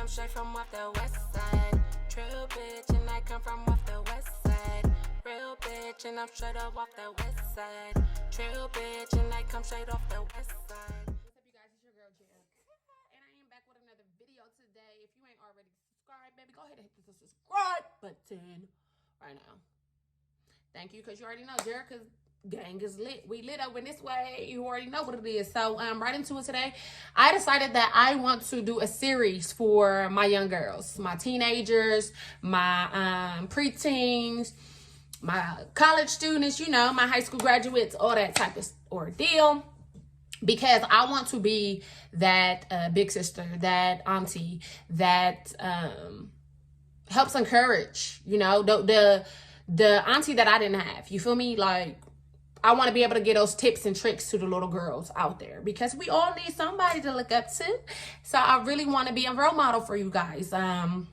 I'm straight from off the west side. True bitch, and I come from off the west side. Real bitch, and I'm straight up off the west side. True bitch, and I come straight off the west side. What's up, you guys? It's your girl, Jen. And I am back with another video today. If you ain't already subscribed, baby, go ahead and hit the subscribe button right now. Thank you, because you already know Jerica's gang is lit. We lit up in this way. You already know what it is. So right into it today. I decided that I want to do a series for my young girls, my teenagers, my preteens, my college students, you know, my high school graduates, all that type of ordeal. Because I want to be that big sister, that auntie, that helps encourage, you know, the auntie that I didn't have. You feel me? Like, I want to be able to get those tips and tricks to the little girls out there, because we all need somebody to look up to. So I really want to be a role model for you guys. Don't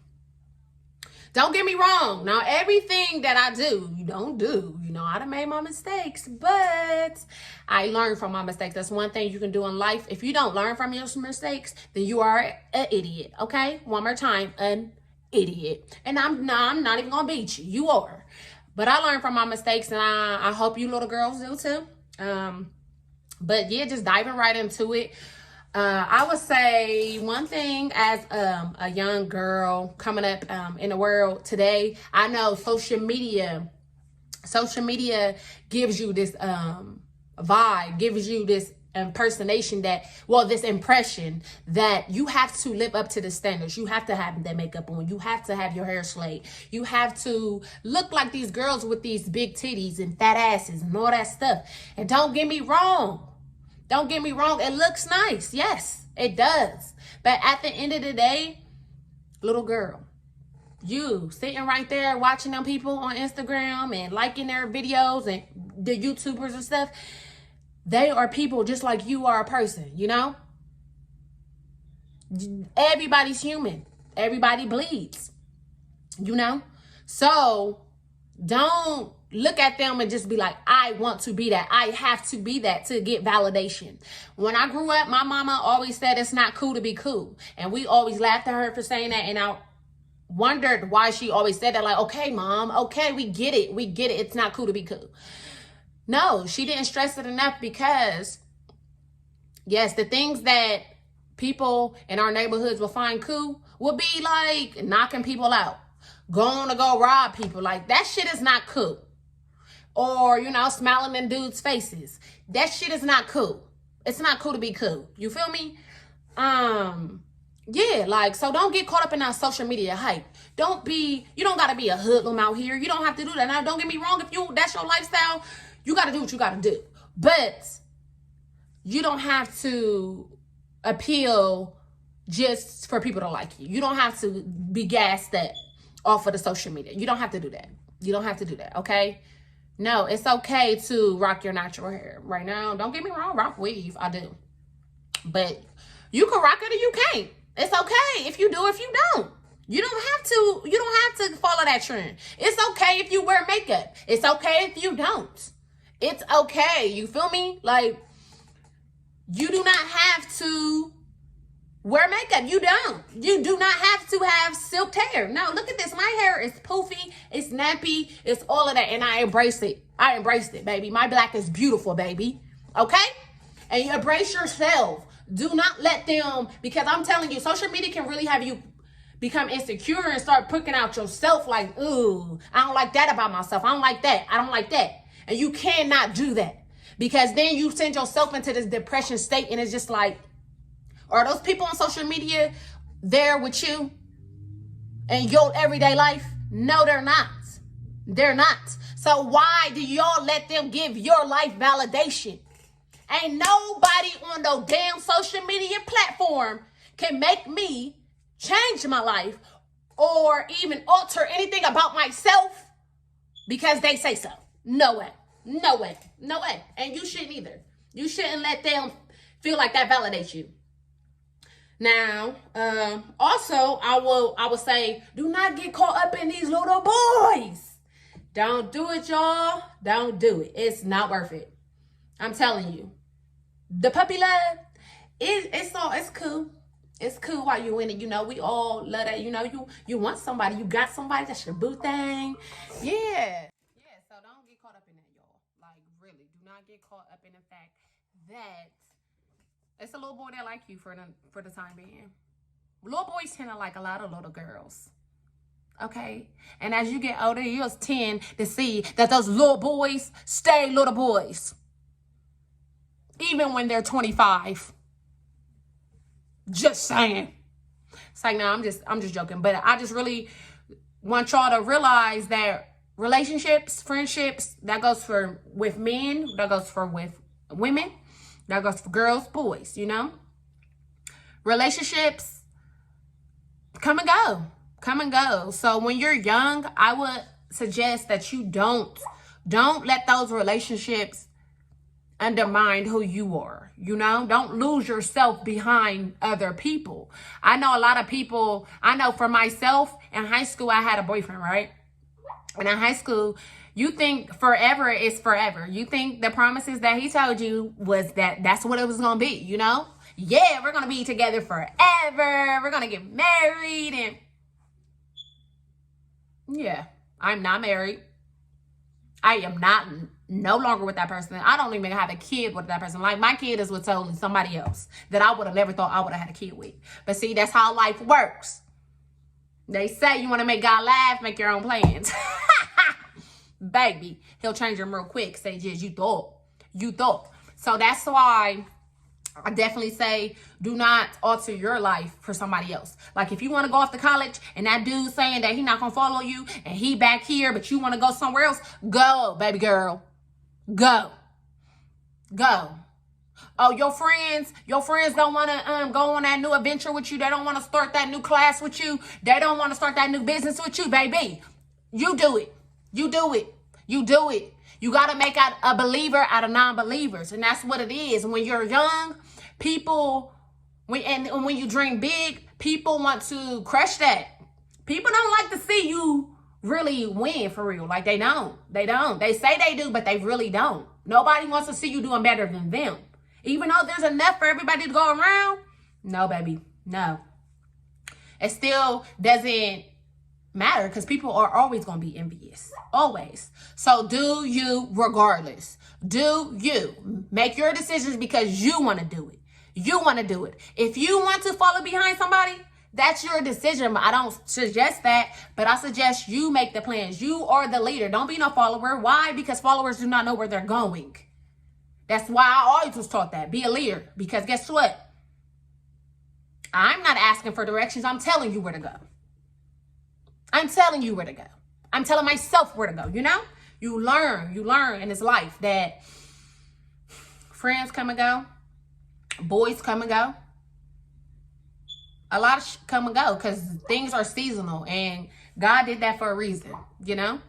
get me wrong. Now, everything that I do, you don't do. You know, I done made my mistakes, but I learn from my mistakes. That's one thing you can do in life. If you don't learn from your mistakes, then you are an idiot, okay? One more time, an idiot. And I'm not even going to beat you. You are. But I learned from my mistakes, and I hope you little girls do too. But yeah, just diving right into it. I would say one thing as a young girl coming up in the world today. I know social media gives you this vibe, gives you this impersonation this impression that you have to live up to the standards. You have to have that makeup on. You have to have your hair slayed. You have to look like these girls with these big titties and fat asses and all that stuff. And don't get me wrong. It looks nice. Yes, it does. But at the end of the day, little girl, you sitting right there watching them people on Instagram and liking their videos and the YouTubers and stuff, they are people just like you are a person, you know? Everybody's human. Everybody bleeds, you know? So don't look at them and just be like, I want to be that. I have to be that to get validation. When I grew up, my mama always said it's not cool to be cool. And we always laughed at her for saying that. And I wondered why she always said that. Like, okay, mom, okay, we get it. It's not cool to be cool. No, she didn't stress it enough, because yes, the things that people in our neighborhoods will find cool will be like knocking people out, going to go rob people. Like, that shit is not cool. Or, you know, smiling in dudes' faces. That shit is not cool. It's not cool to be cool. You feel me? Yeah, like, so don't get caught up in that social media hype. You don't got to be a hoodlum out here. You don't have to do that. Now, don't get me wrong. If that's your lifestyle, you got to do what you got to do. But you don't have to appeal just for people to like you. You don't have to be gassed up off of the social media. You don't have to do that. Okay? No, it's okay to rock your natural hair. Right now, don't get me wrong, rock weave. I do. But you can rock it or you can't. It's okay if you do, if you don't. You don't have to follow that trend. It's okay if you wear makeup. It's okay if you don't. It's okay. You feel me? Like, you do not have to wear makeup. You don't. You do not have to have silk hair. No, look at this. My hair is poofy. It's nappy. It's all of that. And I embrace it. I embraced it, baby. My black is beautiful, baby. Okay? And you embrace yourself. Do not let them, because I'm telling you, social media can really have you become insecure and start picking out yourself like, ooh, I don't like that about myself. I don't like that. I don't like that. And you cannot do that, because then you send yourself into this depression state, and it's just like, are those people on social media there with you in your everyday life? No, they're not. They're not. So why do y'all let them give your life validation? Ain't nobody on no damn social media platform can make me change my life or even alter anything about myself because they say so. No way. No way. No way. And you shouldn't either. You shouldn't let them feel like that validates you. Now, also, I will say, do not get caught up in these little boys. Don't do it, y'all. Don't do it. It's not worth it. I'm telling you. The puppy love, it's cool. It's cool while you in it. You know, we all love that. You know, you want somebody. You got somebody. That's your boo thing. Yeah. Yeah, so don't get caught up in that, y'all. Like, really, do not get caught up in the fact that it's a little boy that like you for the time being. Little boys tend to like a lot of little girls. Okay? And as you get older, you'll tend to see that those little boys stay little boys. Even when they're 25. Just saying. It's like, no, I'm just joking. But I just really want y'all to realize that relationships, friendships, that goes for with men, that goes for with women, that goes for girls, boys, you know? Relationships come and go. Come and go. So when you're young, I would suggest that you don't let those relationships undermine who you are. You know, don't lose yourself behind other people. I know a lot of people, I know for myself, in high school, I had a boyfriend, right? And in high school, you think forever is forever. You think the promises that he told you was that's what it was going to be, you know? Yeah, we're going to be together forever. We're going to get married. And yeah, I'm not married. I am no longer with that person. I don't even have a kid with that person. Like, my kid is with totally somebody else that I would have never thought I would have had a kid with. But see, that's how life works. They say you want to make God laugh, make your own plans. Baby, he'll change them real quick. Say, just you thought. So that's why I definitely say do not alter your life for somebody else. Like, if you want to go off to college and that dude saying that he not going to follow you and he back here, but you want to go somewhere else, go, baby girl. Go. Oh, your friends don't want to go on that new adventure with you. They don't want to start that new class with you. They don't want to start that new business with you, baby. You do it. You got to make out a believer out of non-believers. And that's what it is. When you're young, when you dream big, people want to crush that. People don't like to see you really win for real. Like, they don't. They say they do, but they really don't. Nobody wants to see you doing better than them. Even though there's enough for everybody to go around. No, baby. No. It still doesn't matter because people are always going to be envious. Always. So do you regardless. Do you. Make your decisions because you want to do it. If you want to follow behind somebody, that's your decision. I don't suggest that, but I suggest you make the plans. You are the leader. Don't be no follower. Why? Because followers do not know where they're going. That's why I always was taught that. Be a leader. Because guess what? I'm not asking for directions. I'm telling you where to go. I'm telling myself where to go, you know? You learn in this life that friends come and go. Boys come and go. A lot of come and go because things are seasonal, and God did that for a reason, you know?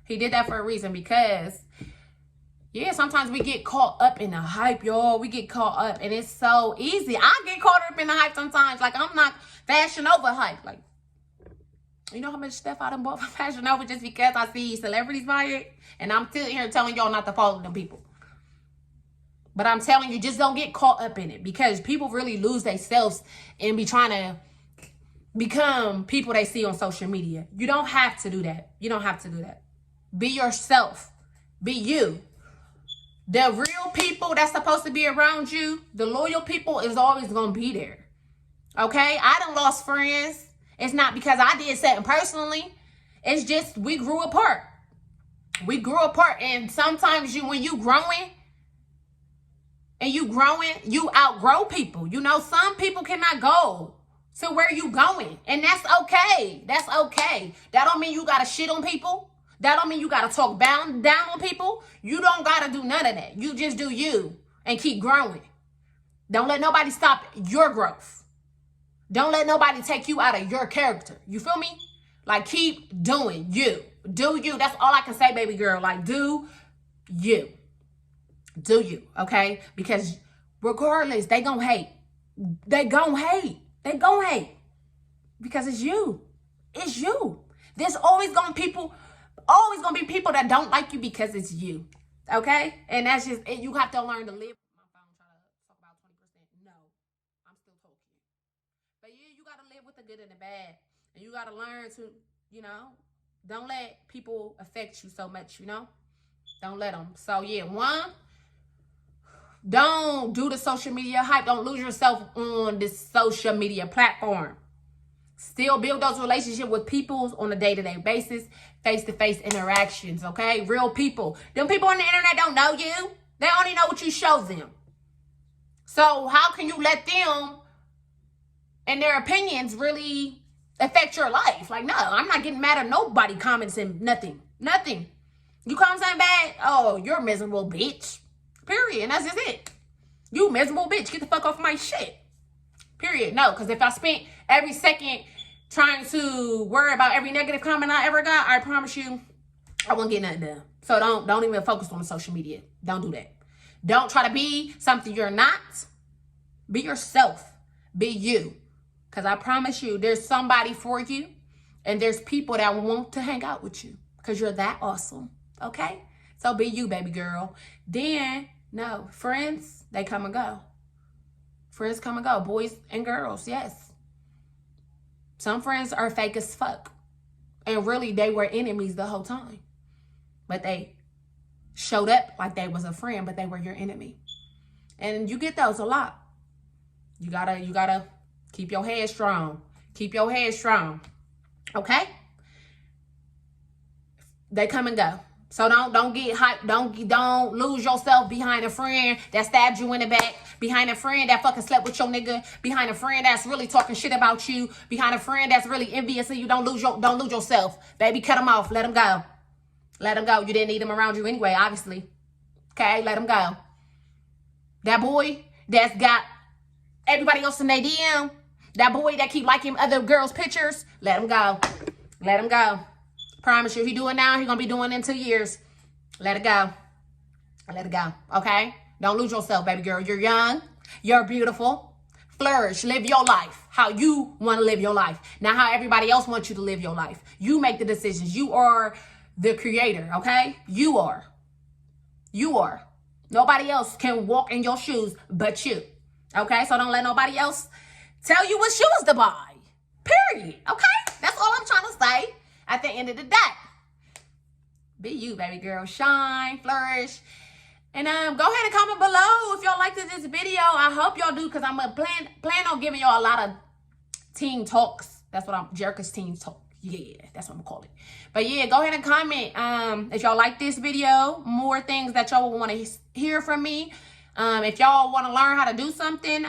He did that for a reason because, yeah, sometimes we get caught up in the hype, y'all. We get caught up, and it's so easy. I get caught up in the hype sometimes. Like, I'm not Fashion Nova hype. Like, you know how much stuff I done bought from Fashion Nova just because I see celebrities buy it? And I'm still here telling y'all not to follow them people. But I'm telling you, just don't get caught up in it because people really lose themselves and be trying to become people they see on social media. You don't have to do that. Be yourself. Be you. The real people that's supposed to be around you, the loyal people is always going to be there. Okay? I done lost friends. It's not because I did something personally. It's just we grew apart. And sometimes when you growing, you outgrow people. You know, some people cannot go to where you going. And that's okay. That don't mean you got to shit on people. That don't mean you got to talk down on people. You don't got to do none of that. You just do you and keep growing. Don't let nobody stop your growth. Don't let nobody take you out of your character. You feel me? Like, keep doing you. Do you. That's all I can say, baby girl. Like, do you. Okay? Because regardless, they gonna hate. Because it's you. There's always gonna be people that don't like you because it's you. Okay? And that's just it. You have to learn to live. My phone trying to talk about 20%. No, I'm still talking. live with the good and the bad. And you got to learn to, you know, don't let people affect you so much, you know. Don't let them. So, yeah, one, don't do the social media hype. Don't lose yourself on this social media platform. Still build those relationships with people on a day-to-day basis, face-to-face interactions, okay? Real people. Them people on the internet don't know you. They only know what you show them. So how can you let them and their opinions really affect your life? Like, no, I'm not getting mad at nobody commenting nothing. Nothing. You comment something bad? Oh, you're a miserable bitch. Period. And that's just it. You miserable bitch. Get the fuck off my shit. Period. No, because if I spent every second trying to worry about every negative comment I ever got, I promise you, I won't get nothing done. So don't even focus on the social media. Don't do that. Don't try to be something you're not. Be yourself. Be you. Because I promise you, there's somebody for you. And there's people that want to hang out with you. Because you're that awesome. Okay? So be you, baby girl. Then, no, friends, they come and go. Friends come and go. Boys and girls, yes. Some friends are fake as fuck. And really, they were enemies the whole time. But they showed up like they was a friend, but they were your enemy. And you get those a lot. You gotta keep your head strong. Keep your head strong. Okay? They come and go. So don't get hyped. Don't lose yourself behind a friend that stabbed you in the back, behind a friend that fucking slept with your nigga, behind a friend that's really talking shit about you, behind a friend that's really envious of you. Don't lose yourself. Baby, cut them off. Let them go. Let them go. You didn't need them around you anyway, obviously. Okay, let them go. That boy that's got everybody else in their DM, that boy that keep liking other girls' pictures, let him go. Let him go. Promise you, he do it now, he gonna be doing it in 2 years. Let it go. Let it go, okay? Don't lose yourself, baby girl. You're young. You're beautiful. Flourish. Live your life how you want to live your life. Not how everybody else wants you to live your life. You make the decisions. You are the creator, okay? You are. You are. Nobody else can walk in your shoes but you, okay? So don't let nobody else tell you what shoes to buy. Period, okay? That's all I'm trying to say. At the end of the day, be you, baby girl. Shine, flourish. And go ahead and comment below if y'all liked this video. I hope y'all do, because I'm going to plan on giving y'all a lot of team talks. That's what Jerica's team talk. Yeah, that's what I'm going to call it. But yeah, go ahead and comment if y'all like this video. More things that y'all want to hear from me. If y'all want to learn how to do something,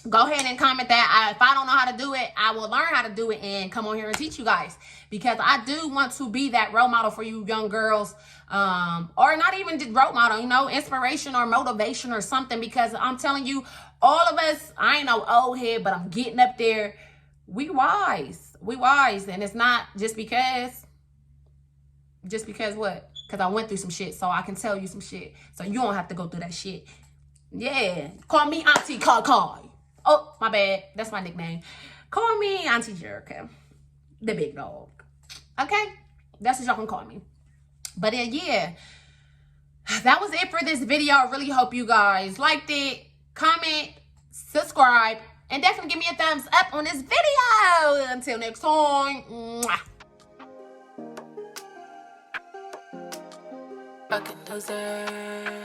go ahead and comment that. If I don't know how to do it, I will learn how to do it and come on here and teach you guys. Because I do want to be that role model for you young girls. Or not even just role model, you know, inspiration or motivation or something. Because I'm telling you, all of us, I ain't no old head, but I'm getting up there. We wise. We wise. And it's not just because what? Because I went through some shit, so I can tell you some shit. So you don't have to go through that shit. Yeah. Call me Auntie Kai. Oh, my bad. That's my nickname. Call me Auntie Jerica. The big dog. Okay? That's what y'all can call me. But then, yeah. That was it for this video. I really hope you guys liked it. Comment, subscribe, and definitely give me a thumbs up on this video. Until next time. Mwah. Fucking loser.